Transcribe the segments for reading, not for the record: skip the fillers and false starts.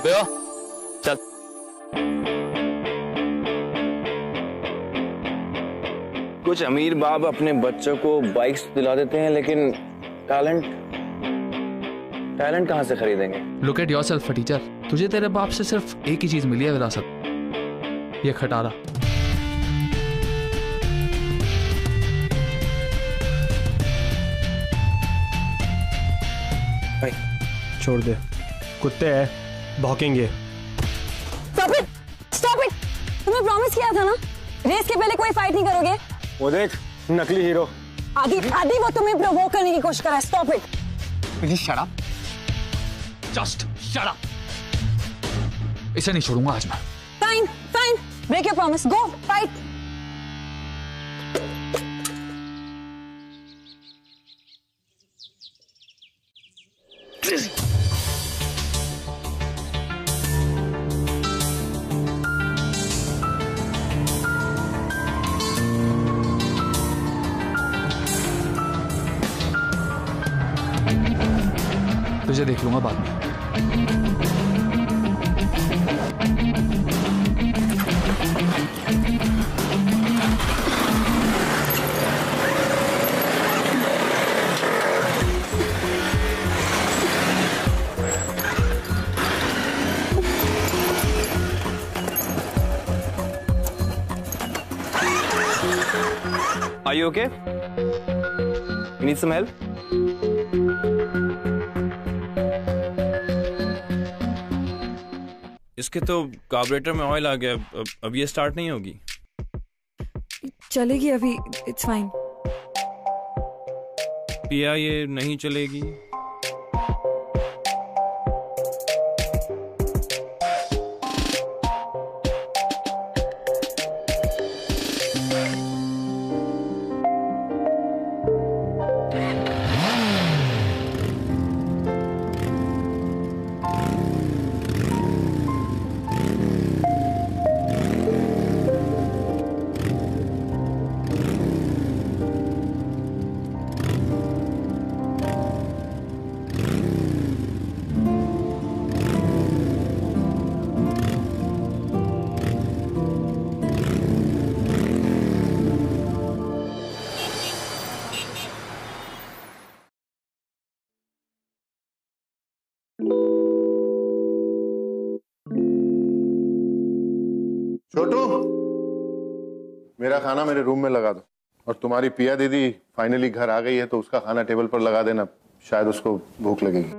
अबे ओ चल। कुछ अमीर बाप अपने बच्चों को बाइक्स दिला देते हैं, लेकिन टैलेंट कहां से खरीदेंगे? लुक एट योरसेल्फ टीचर, तुझे तेरे बाप से सिर्फ एक ही चीज मिली है विरासत, ये खटारा। भाई छोड़ दे, कुत्ते हैं भौंकेंगे। Stop it! Stop it! तुम्हें प्रॉमिस किया था ना, रेस के पहले कोई फाइट नहीं करोगे। वो देख नकली हीरो। आदि वो तुम्हें प्रोवोक करने की कोशिश कर रहा है। Stop it! Please shut up. Just shut up. इसे नहीं छोड़ूंगा आज मैं। Fine, fine. Break your promise. Go fight. तुझे देख लूंगा बाद में। Are you okay? You need some help? इसके तो कार्बोरेटर में ऑयल आ गया, अब ये स्टार्ट नहीं होगी। चलेगी अभी, इट्स फाइन। पिया ये नहीं चलेगी। छोटू, मेरा खाना मेरे रूम में लगा दो। और तुम्हारी पिया दीदी फाइनली घर आ गई है, तो उसका खाना टेबल पर लगा देना, शायद उसको भूख लगेगी।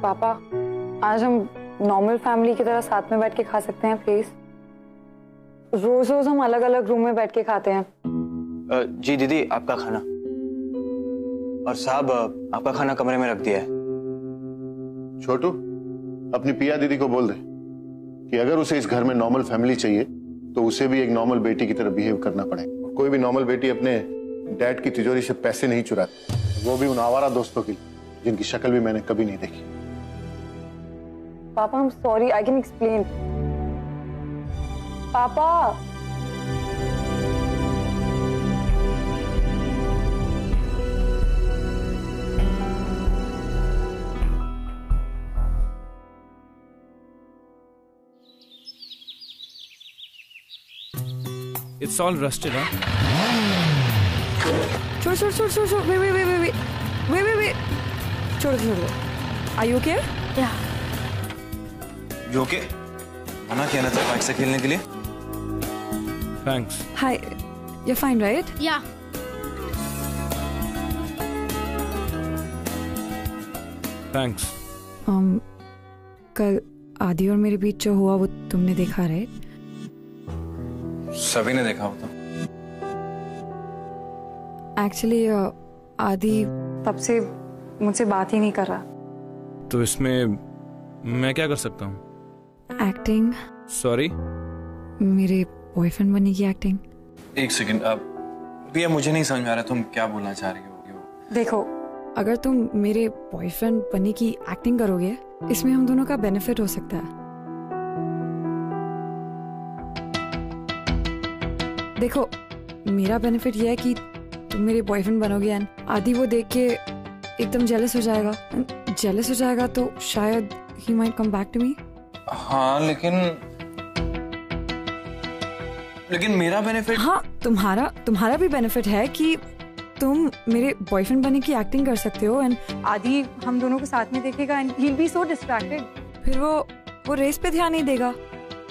पापा, आज हम नॉर्मल फैमिली की तरह साथ में बैठ के खा सकते हैं प्लीज? रोज रोज हम अलग अलग रूम में बैठ के खाते हैं। जी दीदी, आपका खाना। और साहब, आपका खाना कमरे में रख दिया है। छोटू, अपनी पिया दीदी को बोल दे कि अगर उसे इस घर में नॉर्मल फैमिली चाहिए तो उसे भी एक नॉर्मल बेटी की तरह बिहेव करना पड़ेगा। कोई भी नॉर्मल बेटी अपने डैड की तिजोरी से पैसे नहीं चुराती, वो भी उन आवारा दोस्तों की जिनकी शक्ल भी मैंने कभी नहीं देखी। पापा, I'm sorry, I can explain. पापा, It's all rusted, huh? छोड़, wait. छोड़. Are you okay? Yeah. You okay? मना किया ना था बाइक से खेलने के लिए? Thanks. Hi, you're fine, right? Yeah. Thanks. कल आदि और मेरे बीच जो हुआ वो तुमने देखा, राइट? सभी ने देखा होता। एक्चुअली आदि तब से मुझसे बात ही नहीं कर रहा। तो इसमें मैं क्या कर सकता हूँ? एक्टिंग। सॉरी? मेरे बॉयफ्रेंड बनने की एक्टिंग। एक सेकंड, भैया मुझे नहीं समझ में आ रहा तुम क्या बोलना चाह रही हो। देखो, अगर तुम मेरे बॉयफ्रेंड बनने की एक्टिंग करोगे, इसमें हम दोनों का बेनिफिट हो सकता है। देखो, मेरा बेनिफिट ये है कि तुम मेरे बॉयफ्रेंड बनोगे एंड आदि वो देख के एकदम जेलस हो जाएगा। जेलस हो जाएगा तो शायद ही might come back to me. हाँ लेकिन मेरा बेनिफिट। हाँ, तुम्हारा भी बेनिफिट है कि तुम मेरे बॉयफ्रेंड बनने की एक्टिंग कर सकते हो एंड आदि हम दोनों को साथ में देखेगा and he will be so distracted. फिर वो रेस पे ध्यान नहीं देगा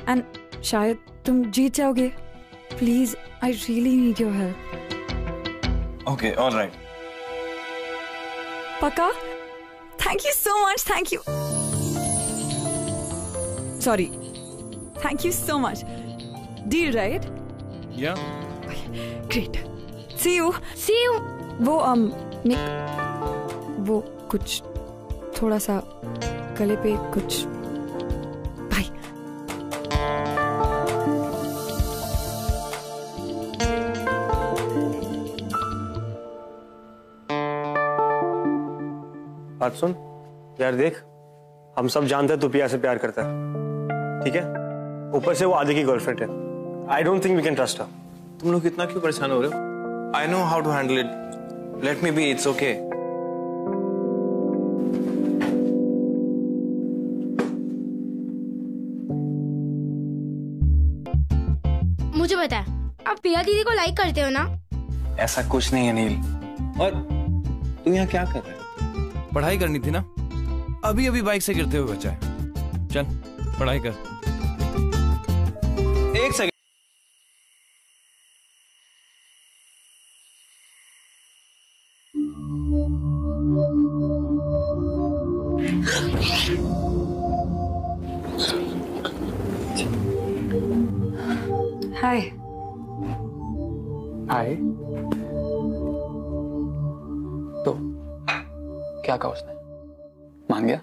एंड शायद तुम जीत जाओगे। Please, I really need your help. Okay, alright. पक्का? Thank you so much. Thank you. Sorry, thank you so much. Deal, right? Yeah. Great. See you. वो कुछ थोड़ा सा गले पे कुछ। बाय। बात सुन यार, देख हम सब जानते हैं तू पिया से प्यार करता है, ठीक है? ऊपर से वो आदि की गर्लफ्रेंड है। I don't think we can trust her. तुम लोग इतना क्यों परेशान हो रहे हो? I know how to handle it. Let me be. It's okay. मुझे पता है आप पिया दीदी को लाइक करते हो ना? ऐसा कुछ नहीं है नील। और तू यहाँ क्या कर रहा है? पढ़ाई करनी थी ना, अभी अभी बाइक से गिरते हुए बचा है। चल पढ़ाई कर। एक सेकंड। हाय। हाय। तो क्या कहा उसने? मान गया?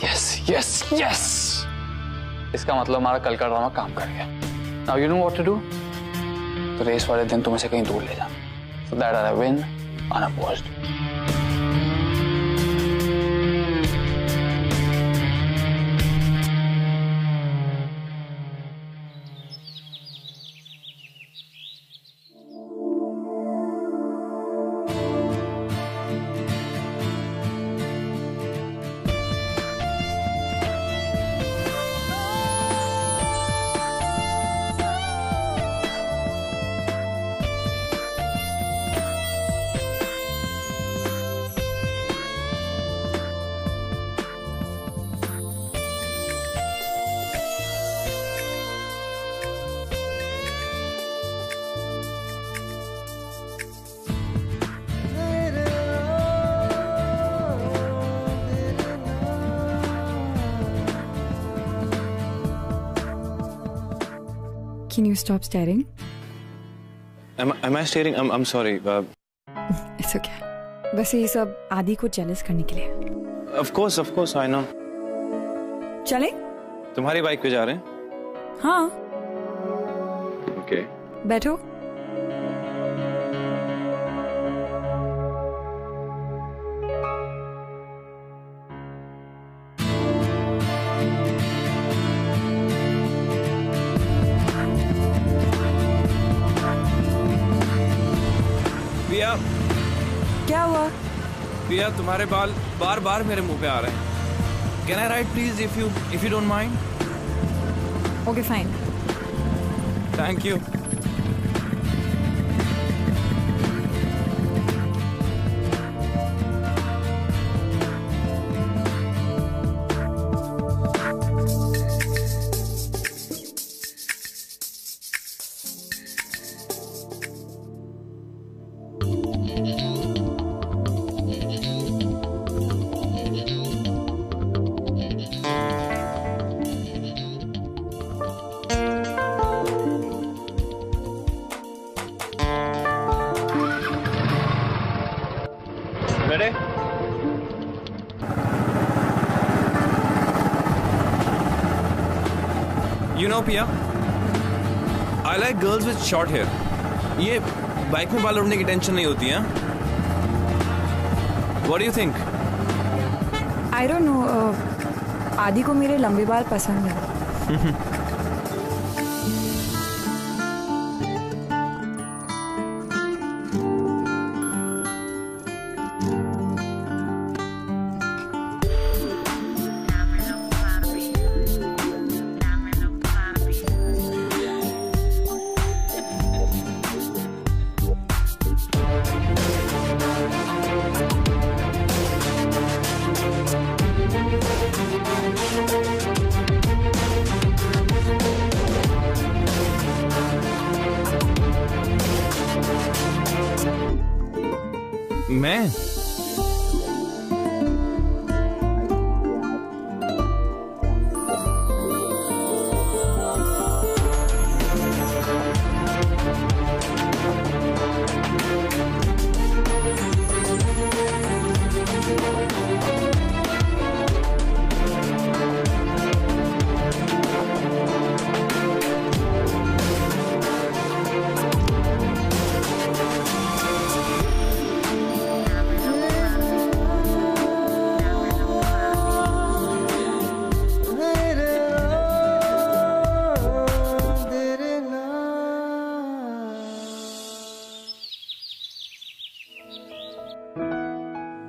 यस यस यस, इसका मतलब हमारा कल का ड्रामा काम कर गया। Now you know what to do. तो रेस वाले दिन तुम इसे कहीं दूर ले जाना, so that I win unopposed. Can you stop staring? Am I staring? I'm sorry. It's okay. वैसे ये सब आदि को जेलस करने के लिए। Of course, I know. चले? तुम्हारी बाइक पे जा रहे हैं? हाँ। Okay. बैठो। पिया, क्या हुआ? पिया तुम्हारे बाल बार बार मेरे मुंह पे आ रहे हैं। Can I write please if you don't mind? Okay, fine. Thank you. Ready? You know Pia, I like girls with short hair. ये बाइक में बाल उड़ने की टेंशन नहीं होती है। What do you think? I don't know. आदि को मेरे लंबे बाल पसंद है। मैं?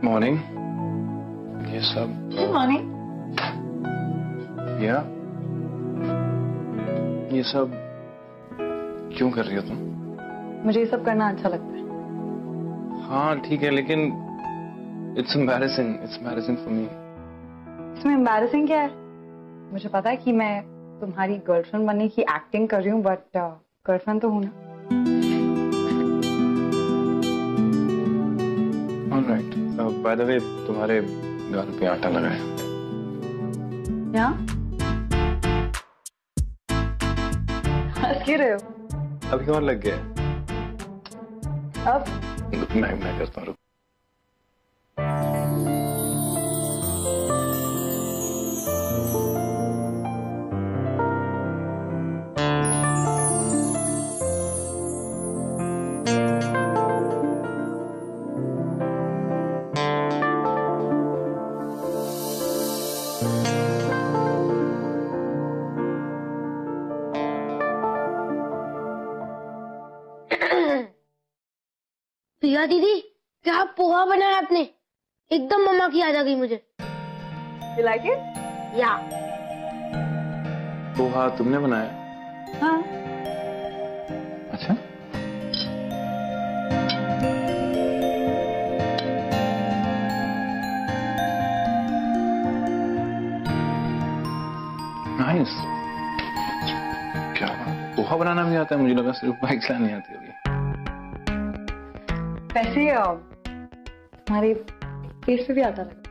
मॉर्निंग। ये सब मॉर्निंग। या ये सब क्यों कर रही हो तुम? मुझे ये सब करना अच्छा लगता है। हाँ ठीक है, लेकिन इट्स एम्बैरेसिंग फॉर मी। इसमें एम्बैरेसिंग क्या है? मुझे पता है कि मैं तुम्हारी गर्लफ्रेंड बनने की एक्टिंग कर रही हूँ, बट गर्लफ्रेंड तो हूँ ना। ऑलराइट। बाय द वे, तुम्हारे गाल पे आटा लगा है। यहाँ हंस क्यों रहे हो? अभी और लग गया। अब मैं करता हूँ। पिया दीदी, क्या पोहा बनाया आपने? एकदम मम्मा की याद आ गई मुझे। You like it? या पोहा तुमने बनाया? हाँ। अच्छा। नाइस। क्या बात, पोहा बनाना भी आता है? मुझे लगा सिर्फ बाइक चलानी आती होगी। वैसे तुम्हारे फेस पे भी आता लगा।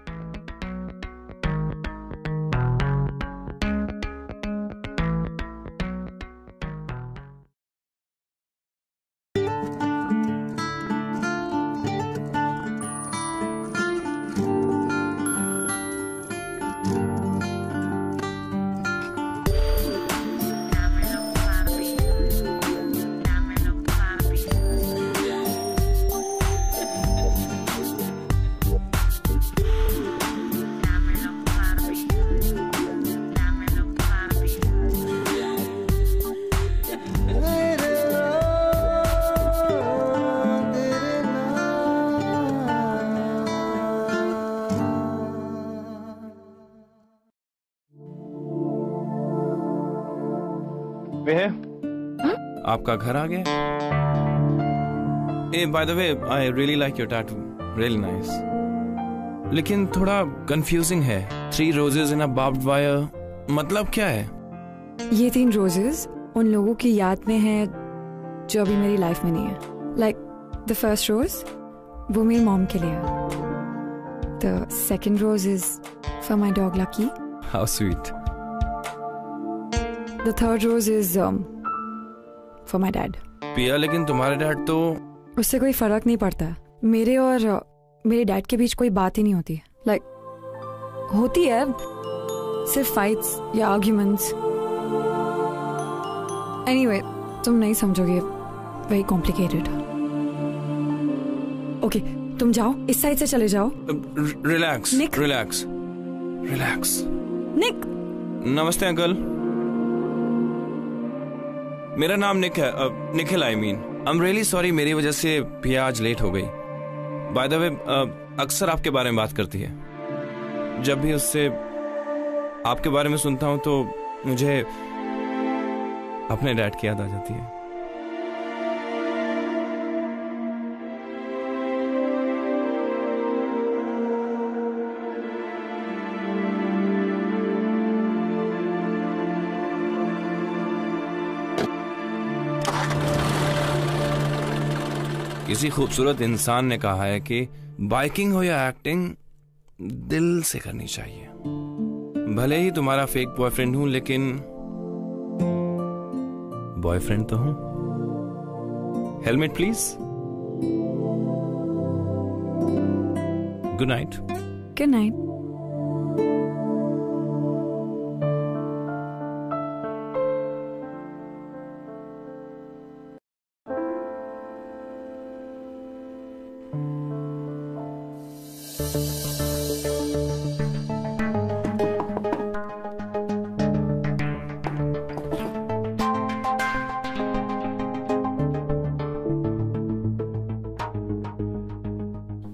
आपका घर आ गया। Hey by the way, I really like your tattoo, really nice. लेकिन थोड़ा कंफ्यूजिंग है। 3 roses in a barbed wire, मतलब क्या है? ये 3 रोजेस उन लोगों की याद में है जो अभी मेरी लाइफ में नहीं है। लाइक द फर्स्ट रोज वो मेरी मॉम के लिए है। The second rose is for my dog Lucky. How sweet. The third rose is for my dad. Piya, लेकिन तुम्हारे डैड तो... उससे कोई फर्क नहीं पड़ता। मेरे और मेरे डैड के बीच कोई बात ही नहीं होती। लाइक होती है सिर्फ फाइट्स या आर्ग्यूमेंट्स। एनीवे, तुम नहीं समझोगे, वेरी कॉम्प्लिकेटेड। ओके, तुम जाओ, इस साइड से चले जाओ। Relax Nick. Relax relax. Nick. नमस्ते अंकल, मेरा नाम निक है, Nikhil. I mean I am really sorry, मेरी वजह से पिया आज लेट हो गई। बाय द वे, अक्सर आपके बारे में बात करती है। जब भी उससे आपके बारे में सुनता हूं तो मुझे अपने डैड की याद आ जाती है। किसी खूबसूरत इंसान ने कहा है कि बाइकिंग हो या एक्टिंग, दिल से करनी चाहिए। भले ही तुम्हारा फेक बॉयफ्रेंड हूं, लेकिन बॉयफ्रेंड तो हूं। Helmet please. Good night. Good night.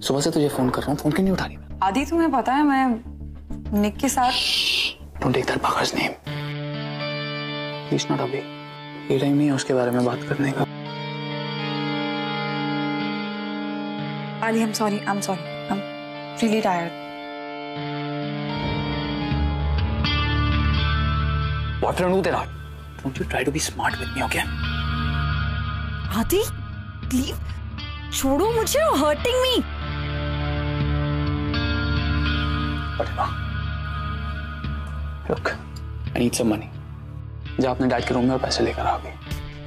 सुबह से तुझे फोन कर रहा हूँ, फोन क्यों नहीं उठा रही? आदि तुम्हें पता है मैं निक के साथ। Don't take that bugger's name please, not अभी। ये टाइम नहीं है उसके बारे में बात करने का। आदि I'm sorry, I'm really tired. Boyfriend हूँ तेरा। Don't you try to be smart with me, okay? Adi please छोड़ो मुझे, hurting me. Look, I need some money. जा अपने डैड के रूम में और पैसे लेकर आ अभी।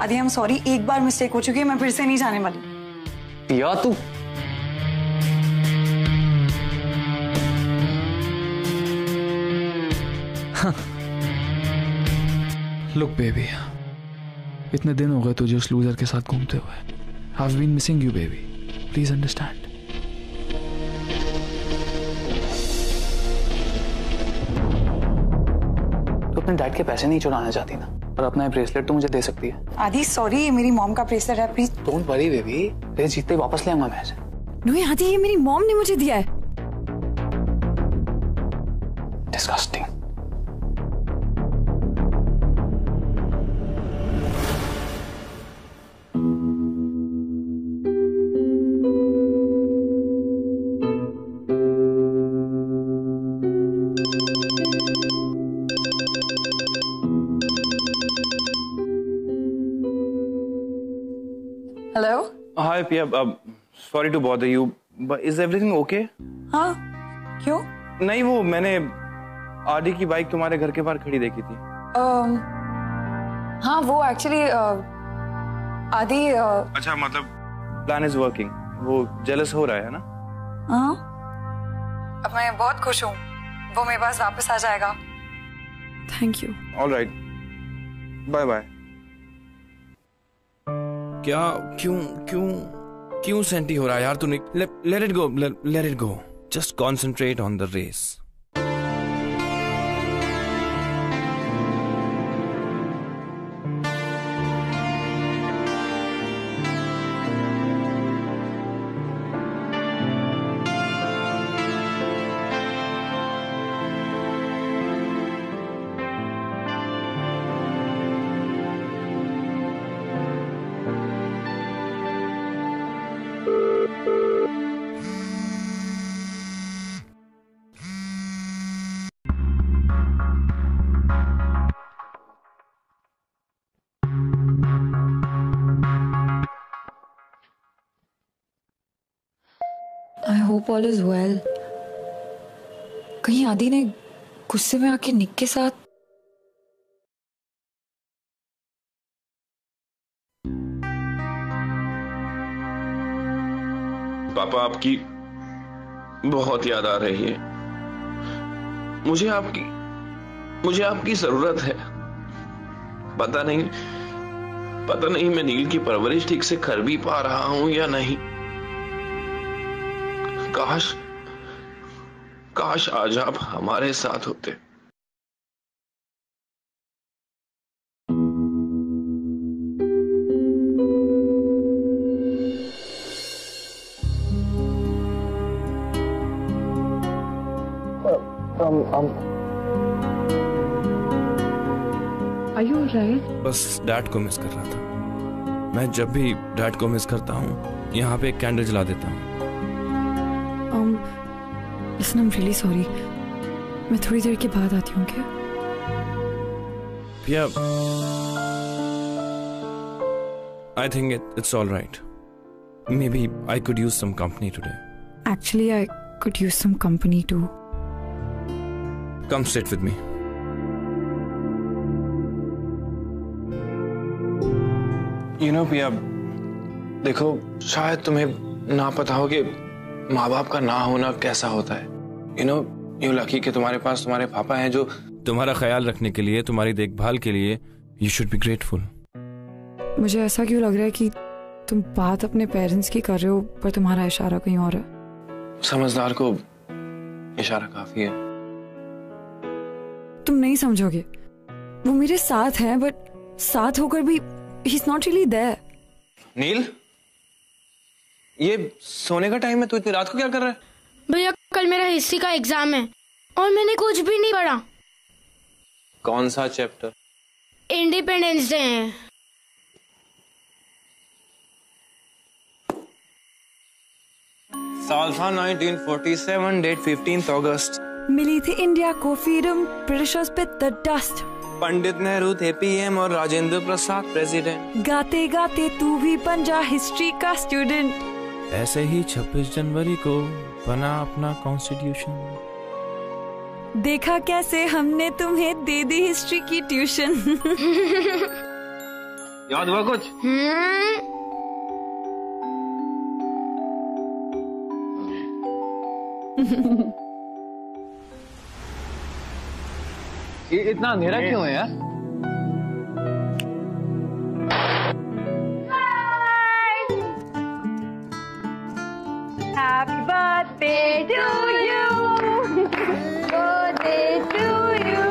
आदि I'm sorry, एक बार मिस्टेक हो चुकी है, मैं फिर से नहीं जाने वाली। पिया तू। लुक बेबी, इतने दिन हो गए तुझे उस लूजर के साथ घूमते हुए। I've been missing you, baby. Please understand. तो अपने डैड के पैसे नहीं चुराना चाहती ना, और अपना ब्रेसलेट तो मुझे दे सकती है। आदि सॉरी, ये मेरी मॉम का ब्रेसलेट है, please. Don't worry baby, race जीतते ही वापस ले आऊंगा मैं इसे। नो आदि, ये मेरी मॉम ने मुझे दिया है। Disgusting. Hello. Hi Piya, sorry to bother you, but is everything okay? हाँ, क्यों? नहीं, वो मैंने आदि की बाइक तुम्हारे घर के बाहर खड़ी देखी थी। हाँ, वो एक्चुअली आदि अच्छा, मतलब प्लान इज वर्किंग। वो जेलस हो रहा है ना? हाँ, अब मैं बहुत खुश हूँ, वो मेरे पास वापस आ जाएगा। Thank you. All right, bye bye. क्या क्यों क्यों क्यों सेंटी हो रहा है यार तूने? Let it go, let it go, just concentrate on the race. I hope all is well. कहीं आदि ने गुस्से में आके निक के साथ। पापा, आपकी बहुत याद आ रही है। मुझे आपकी जरूरत है। पता नहीं मैं नील की परवरिश ठीक से कर भी पा रहा हूं या नहीं। काश आज आप हमारे साथ होते। Are you alright? बस डैड को मिस कर रहा था। मैं जब भी डैड को मिस करता हूँ यहाँ पे एक कैंडल जला देता हूँ। Listen, I'm really sorry. मैं थोड़ी देर के बाद आती हूँ क्या? Yeah, I think it's all right. Maybe I could use some company today. Actually, I could use some company too. Come sit with me. You know, पिया, देखो शायद तुम्हें ना पता हो कि माँ बाप का ना होना कैसा होता है. You know, you're lucky कि तुम्हारे पास तुम्हारे पापा हैं जो तुम्हारा ख्याल रखने के लिए, तुम्हारी देखभाल के लिए. You should be grateful. मुझे ऐसा क्यों लग रहा है कि तुम बात अपने पेरेंट्स की कर रहे हो पर तुम्हारा इशारा कहीं और है. समझदार को इशारा काफी है. तुम नहीं समझोगे. वो मेरे साथ है बट साथ होकर भी he's not really there. नील, ये सोने का टाइम है, तू इतनी रात को क्या कर रहा है? भैया कल मेरा हिस्ट्री का एग्जाम है और मैंने कुछ भी नहीं पढ़ा. कौन सा चैप्टर? इंडिपेंडेंस डे है. साल था 1947, डेट 15 अगस्त. मिली थी इंडिया को फ्रीडम, ब्रिटिशर्स पे द डस्ट. पंडित नेहरू थे पीएम और राजेंद्र प्रसाद प्रेसिडेंट. गाते गाते तू भी बन जा हिस्ट्री का स्टूडेंट. ऐसे ही 26 जनवरी को बना अपना कॉन्स्टिट्यूशन. देखा कैसे हमने तुम्हें दे दी हिस्ट्री की ट्यूशन. याद हुआ कुछ? ये इतना अंधेरा क्यों है यार? Happy birthday to you. Birthday to you.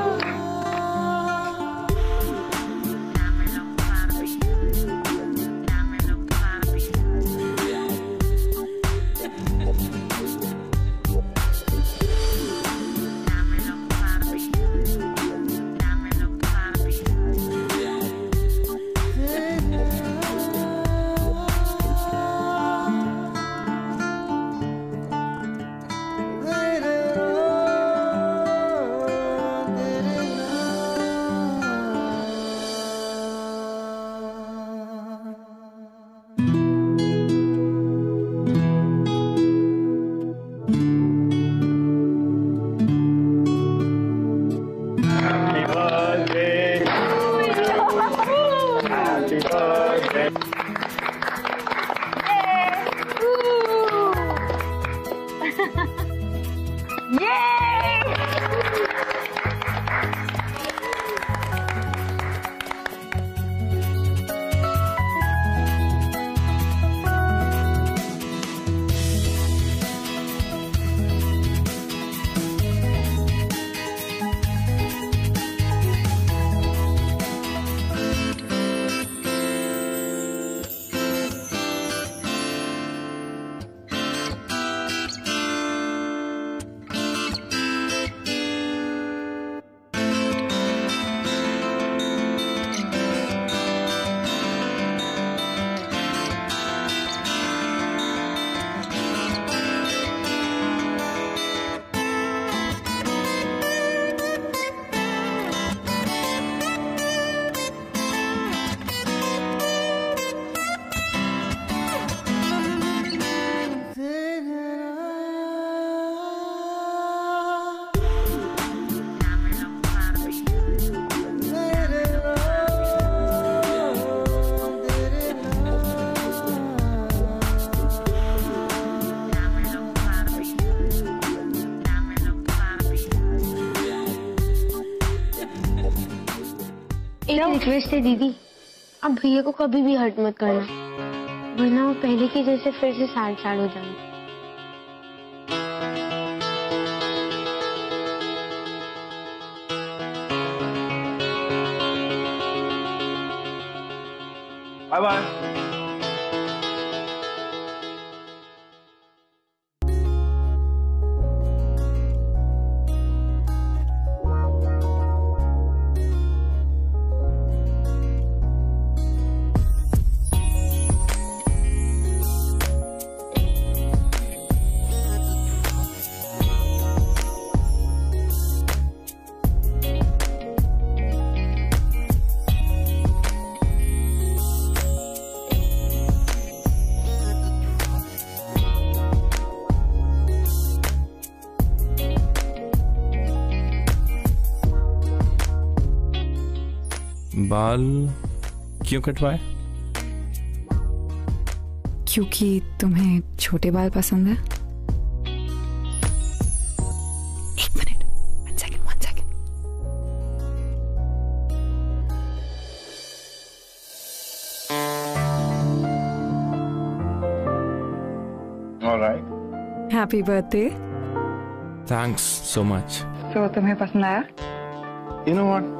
एक रिक्वेस्ट है दीदी, अब भैया को कभी भी हर्ट मत करना, वरना वो पहले की जैसे फिर से सैड हो जाएंगे. Bye bye. बाल क्यों कटवाए? क्योंकि तुम्हें छोटे बाल पसंद है। एक minute, one second. Alright. Happy birthday. Thanks so much. तो तुम्हें पसंद आया? You know what,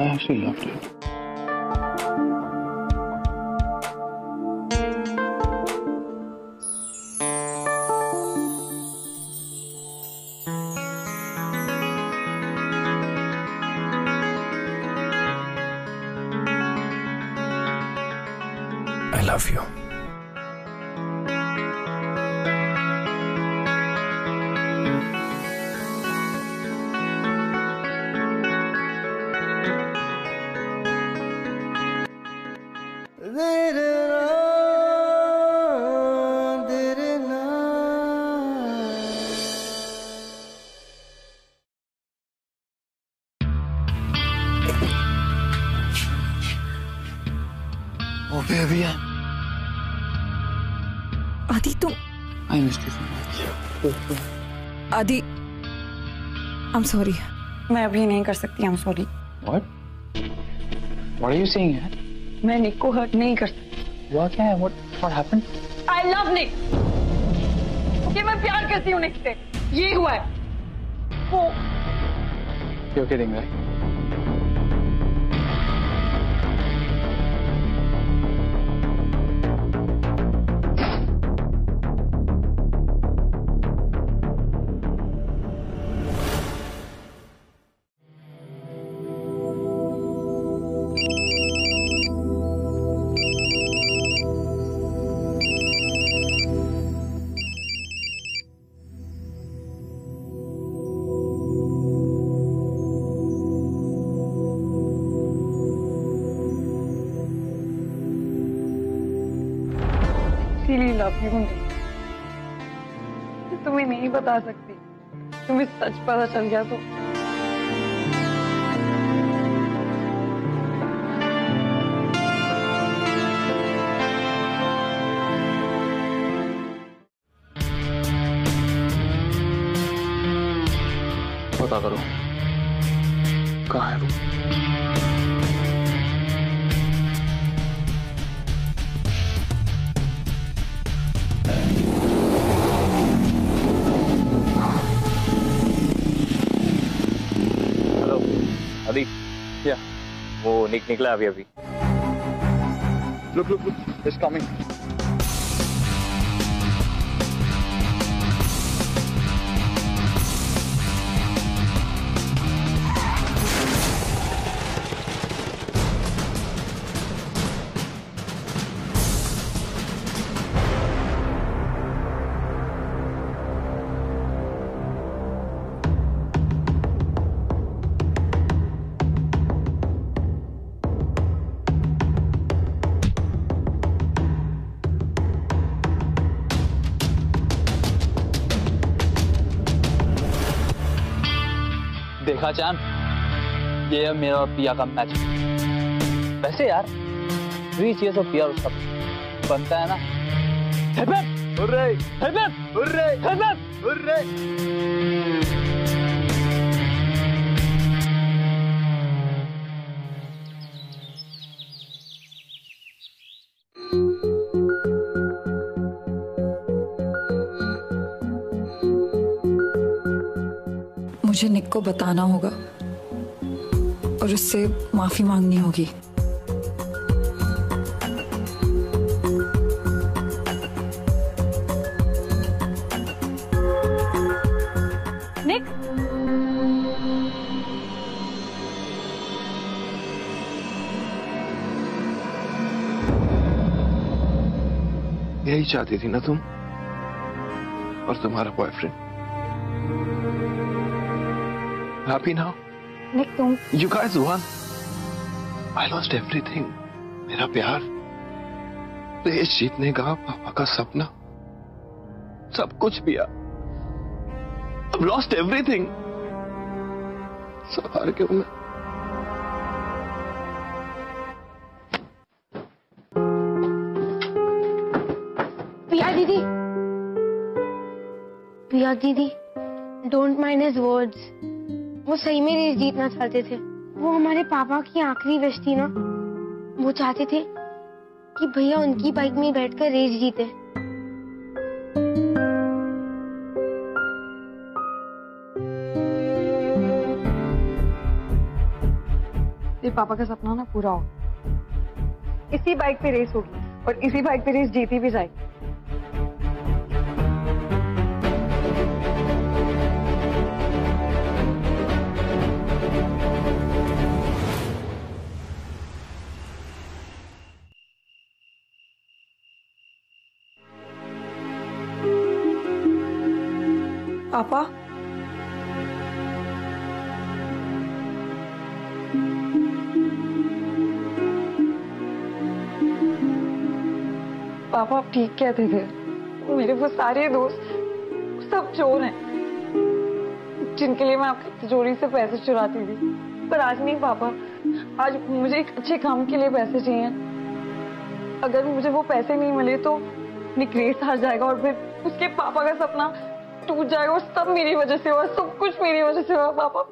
I actually loved it. I love you. Oh baby, आदि तुम I missed you so much. आदि, I'm sorry। मैं अभी नहीं कर सकती। I'm sorry। What? What are you saying, यार? मैं निक को हर्ट नहीं कर सकती। हुआ क्या है? What happened? I love Nick. Okay, मैं प्यार करती हूँ निक से। ये हुआ है। वो You're kidding, right? इसीलिए लव यू नहीं, तुम्हें नहीं बता सकती। तुम्हें सच पता चल गया तो पता करो कहाँ है वो। अभी क्या? वो निकला अभी। Look, it's coming. देखा चांद, ये है मेरा और पिया का मैच। वैसे यार 3 चीयर्स और पिया उसका बनता है ना। Hip hip hurray, hip hip hurray, hip hip hurray. मुझे निक को बताना होगा और उससे माफी मांगनी होगी। निक, यही चाहती थी ना तुम और तुम्हारा बॉयफ्रेंड। Happy now? निक तुम You guys won. I lost everything. मेरा प्यार, देश जीतने का पापा का सपना, सब कुछ पिया। I've lost everything. सब हार गया मैं। पिया दीदी, पिया दीदी, डोंट माइंड हिज वर्ड्स। वो सही में रेस जीतना चाहते थे। वो हमारे पापा की आखिरी विश थी ना। वो चाहते थे कि भैया उनकी बाइक में बैठकर रेस जीते। ये पापा का सपना ना पूरा हो। इसी बाइक पे रेस होगी और इसी बाइक पे रेस जीती भी जाएगी। पापा, पापा आप ठीक कहते थे। मेरे वो सारे दोस्त सब चोर हैं जिनके लिए मैं आपकी तिजोरी से पैसे चुराती थी। पर आज नहीं पापा, आज मुझे एक अच्छे काम के लिए पैसे चाहिए। अगर मुझे वो पैसे नहीं मिले तो निक रेस हार जाएगा और फिर उसके पापा का सपना टूट जाएगा और सब मेरी वजह से हुआ, सब कुछ मेरी वजह से हुआ। पापा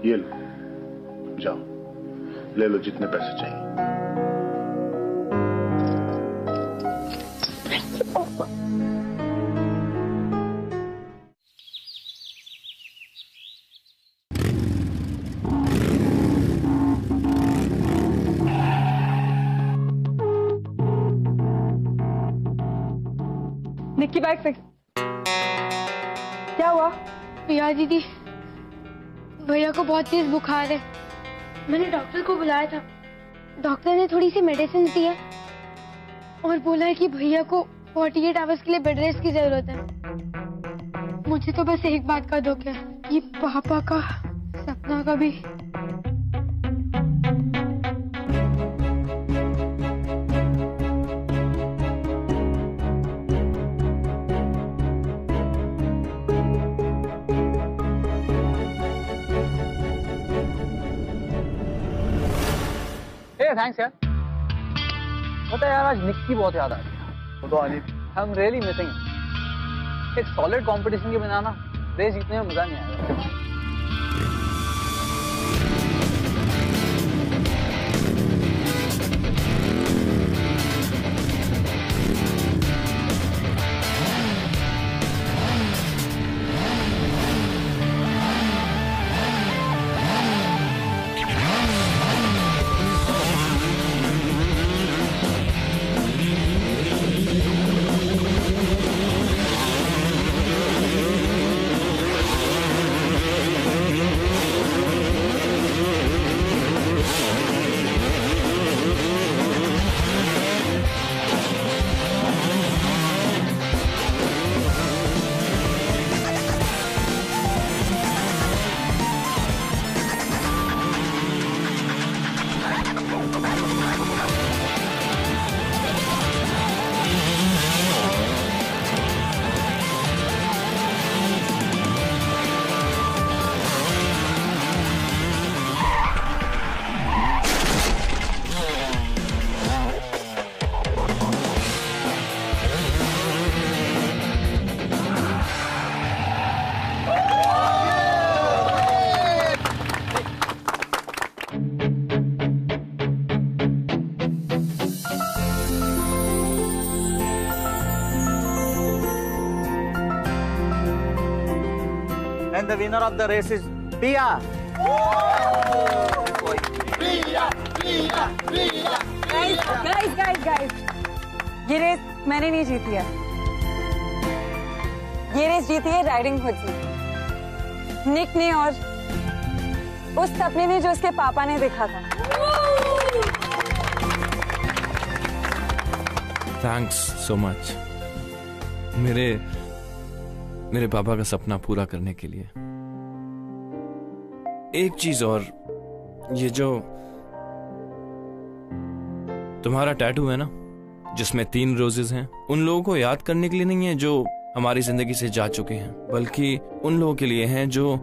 ये लो, जाओ ले लो जितने पैसे चाहिए। Nikki bag fix. क्या हुआ? पिया दीदी, भैया को बहुत तेज बुखार है। मैंने डॉक्टर को बुलाया था। डॉक्टर ने थोड़ी सी मेडिसिन दी है और बोला है कि भैया को 48 आवर्स के लिए बेड रेस्ट की जरूरत है। मुझे तो बस एक बात का दुख है, ये पापा का सपना कभी। थैंक्स यार। पता है यार, आज निक की बहुत याद आ रही है। वो तो आई एम रियली मिसिंग। एक सॉलिड कंपटीशन के बिना ना रेस जीतने में मजा नहीं आएगा। And the winner of the race is Pia. Guys, ये रेस मैंने नहीं जीती है। ये रेस जीती है राइडिंग हुड ने, निक ने और उस सपने ने जो उसके पापा ने देखा था। थैंक्स सो मच मेरे पापा का सपना पूरा करने के लिए। एक चीज और, ये जो तुम्हारा टैटू है ना, जिसमें 3 रोजेस हैं, उन लोगों को याद करने के लिए नहीं है जो हमारी जिंदगी से जा चुके हैं, बल्कि उन लोगों के लिए हैं जो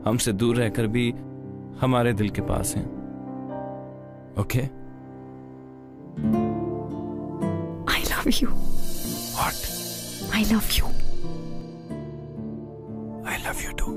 हमसे दूर रहकर भी हमारे दिल के पास हैं। Okay? I love you. What? I love you. I love you too.